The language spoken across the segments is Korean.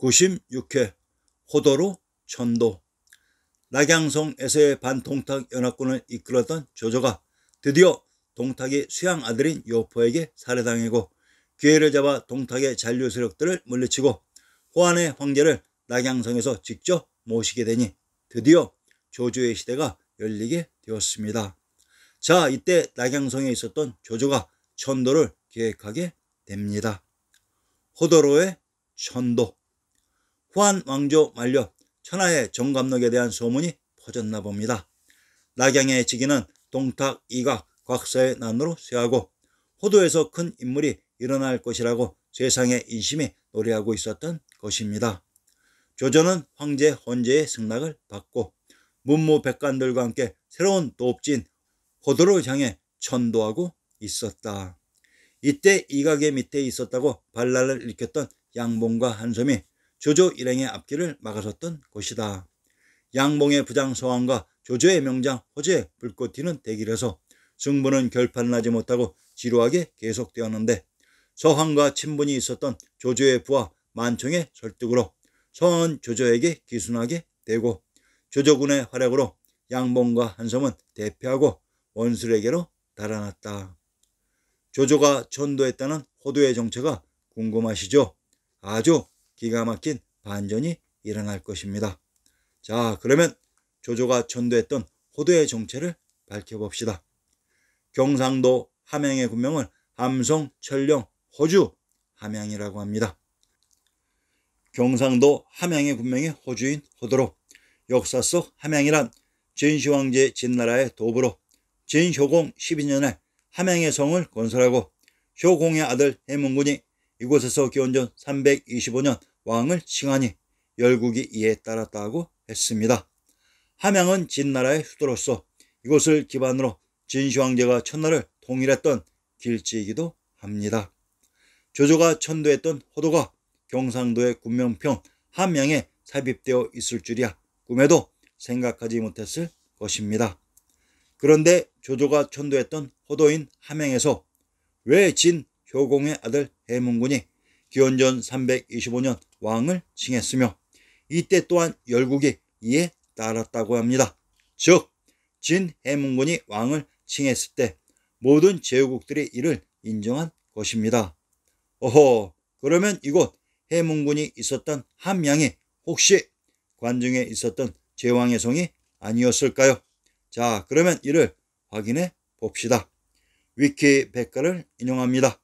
96회 호도로 천도. 낙양성에서의 반동탁 연합군을 이끌었던 조조가 드디어 동탁의 수양 아들인 요포에게 살해당하고 기회를 잡아 동탁의 잔류 세력들을 물리치고 호안의 황제를 낙양성에서 직접 모시게 되니 드디어 조조의 시대가 열리게 되었습니다. 자, 이때 낙양성에 있었던 조조가 천도를 계획하게 됩니다. 호도로의 천도. 호안 왕조 만료 천하의 정감록에 대한 소문이 퍼졌나 봅니다. 낙양의 지기는 동탁, 이각, 곽서의 난으로 쇠하고 호도에서 큰 인물이 일어날 것이라고 세상의 인심이 노래하고 있었던 것입니다. 조조는 황제 헌제의 승낙을 받고 문무백관들과 함께 새로운 도읍지인 호도를 향해 천도하고 있었다. 이때 이각의 밑에 있었다고 반란을 일으켰던 양봉과 한섬이 조조 일행의 앞길을 막아섰던 것이다. 양봉의 부장 서왕과 조조의 명장 호재의 불꽃 튀는 대길에서 승부는 결판나지 못하고 지루하게 계속되었는데 서왕과 친분이 있었던 조조의 부하 만총의 설득으로 서왕은 조조에게 기순하게 되고 조조군의 활약으로 양봉과 한섬은 대패하고 원술에게로 달아났다. 조조가 천도했다는 호도의 정체가 궁금하시죠? 아주 기가 막힌 반전이 일어날 것입니다. 자, 그러면 조조가 천도했던 호도의 정체를 밝혀봅시다. 경상도 함양의 군명을 함성, 천령, 호주, 함양이라고 합니다. 경상도 함양의 군명이 호주인 호도로 역사 속 함양이란 진시황제 진나라의 도부로 진효공 12년에 함양의 성을 건설하고 효공의 아들 해문군이 이곳에서 기원전 325년 왕을 칭하니 열국이 이에 따랐다고 했습니다. 함양은 진나라의 수도로서 이곳을 기반으로 진시황제가 천나를 통일했던 길지이기도 합니다. 조조가 천도했던 호도가 경상도의 군명평 함양에 삽입되어 있을 줄이야 꿈에도 생각하지 못했을 것입니다. 그런데 조조가 천도했던 호도인 함양에서 왜 진효공의 아들 해문군이 기원전 325년 왕을 칭했으며 이때 또한 열국이 이에 따랐다고 합니다. 즉 진해문군이 왕을 칭했을 때 모든 제후국들이 이를 인정한 것입니다. 어허, 그러면 이곳 해문군이 있었던 함양이 혹시 관중에 있었던 제왕의 성이 아니었을까요? 자, 그러면 이를 확인해 봅시다. 위키백과를 인용합니다.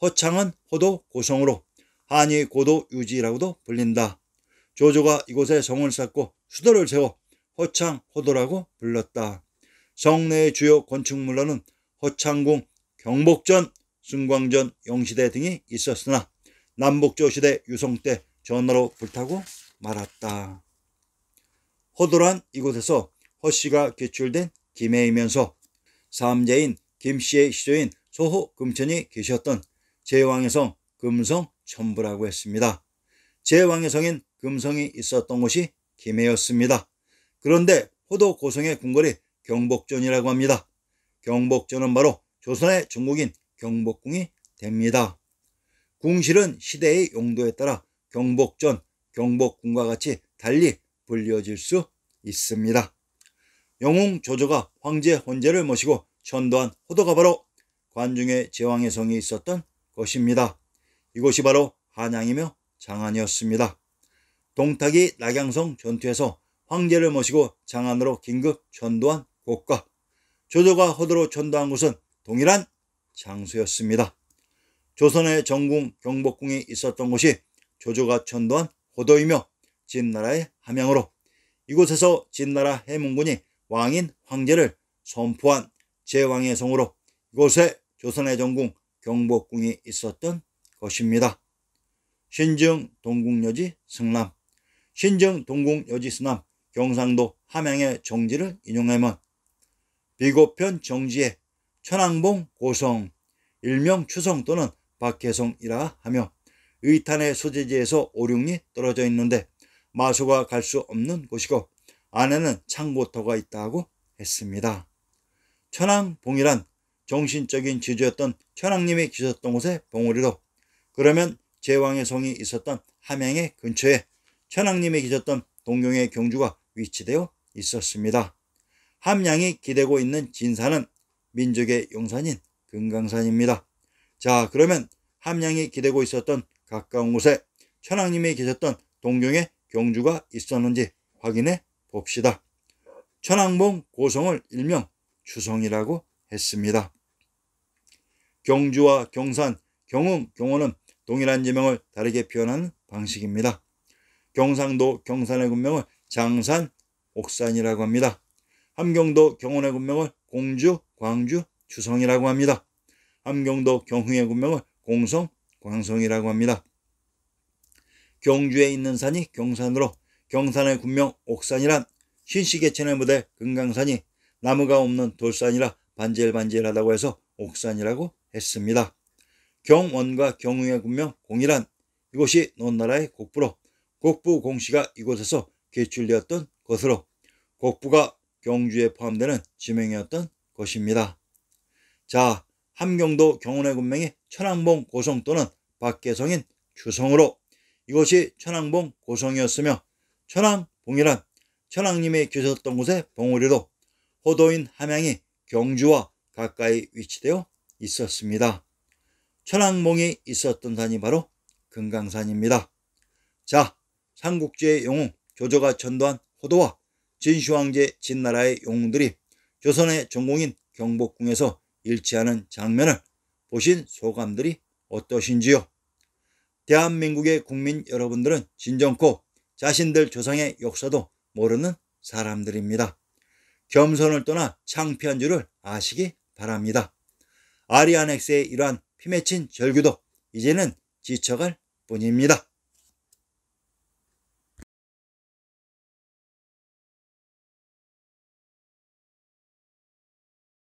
허창은 호도 고성으로 한이 고도 유지라고도 불린다. 조조가 이곳에 성을 쌓고 수도를 세워 허창 호도라고 불렀다. 성내의 주요 건축물로는 허창궁, 경복전, 승광전, 영시대 등이 있었으나 남북조 시대 유성 때 전화로 불타고 말았다. 호도란 이곳에서 허씨가 기출된 김해이면서 삼재인 김씨의 시조인 소호 금천이 계셨던 제왕의 성 금성 천부라고 했습니다. 제왕의 성인 금성이 있었던 곳이 김해였습니다. 그런데 호도 고성의 궁궐이 경복전이라고 합니다. 경복전은 바로 조선의 중국인 경복궁이 됩니다. 궁실은 시대의 용도에 따라 경복전, 경복궁과 같이 달리 불려질 수 있습니다. 영웅 조조가 황제 헌제를 모시고 천도한 호도가 바로 관중의 제왕의 성이 있었던 것입니다. 이곳이 바로 한양이며 장안이었습니다. 동탁이 낙양성 전투에서 황제를 모시고 장안으로 긴급 천도한 곳과 조조가 호도로 천도한 곳은 동일한 장소였습니다. 조선의 정궁 경복궁이 있었던 곳이 조조가 천도한 호도이며 진나라의 함양으로 이곳에서 진나라 해문군이 왕인 황제를 선포한 제왕의 성으로 이곳에 조선의 정궁 경복궁이 있었던 것입니다. 신증 동궁여지 승남. 신증 동궁여지 승남 경상도 함양의 정지를 인용하면 비고편 정지에 천왕봉 고성 일명 추성 또는 박해성이라 하며 의탄의 소재지에서 5륙리 떨어져 있는데 마소가 갈 수 없는 곳이고 안에는 창고터가 있다고 했습니다. 천왕봉이란 정신적인 지주였던 천왕님이 계셨던 곳의 봉우리로 그러면 제왕의 성이 있었던 함양의 근처에 천왕님이 계셨던 동경의 경주가 위치되어 있었습니다. 함양이 기대고 있는 진산은 민족의 용산인 금강산입니다. 자, 그러면 함양이 기대고 있었던 가까운 곳에 천왕님이 계셨던 동경의 경주가 있었는지 확인해 봅시다. 천왕봉 고성을 일명 주성이라고 했습니다. 경주와 경산, 경흥, 경호는 동일한 지명을 다르게 표현하는 방식입니다. 경상도 경산의 군명을 장산, 옥산이라고 합니다. 함경도 경원의 군명을 공주, 광주, 주성이라고 합니다. 함경도 경흥의 군명을 공성, 광성이라고 합니다. 경주에 있는 산이 경산으로 경산의 군명 옥산이란 신시계천의 무대 금강산이 나무가 없는 돌산이라 반질반질하다고 해서 옥산이라고 했습니다. 경원과 경흥의 군명 공이란 이곳이 논나라의 곡부로 곡부 공씨가 이곳에서 개출되었던 것으로 곡부가 경주에 포함되는 지명이었던 것입니다. 자, 함경도 경원의 군명이 천왕봉 고성 또는 박계성인 주성으로 이것이 천왕봉 고성이었으며 천왕봉이란 천왕님이 계셨던 곳의 봉우리로 호도인 함양이 경주와 가까이 위치되어 있었습니다. 천왕봉이 있었던 산이 바로 금강산입니다. 자, 삼국지의 영웅 조조가 전도한 호도와 진시황제 진나라의 영웅들이 조선의 전공인 경복궁에서 일치하는 장면을 보신 소감들이 어떠신지요? 대한민국의 국민 여러분들은 진정코 자신들 조상의 역사도 모르는 사람들입니다. 겸손을 떠나 창피한 줄을 아시기 바랍니다. 아리아넥스의 이러한 피맺힌 절규도 이제는 지쳐갈 뿐입니다.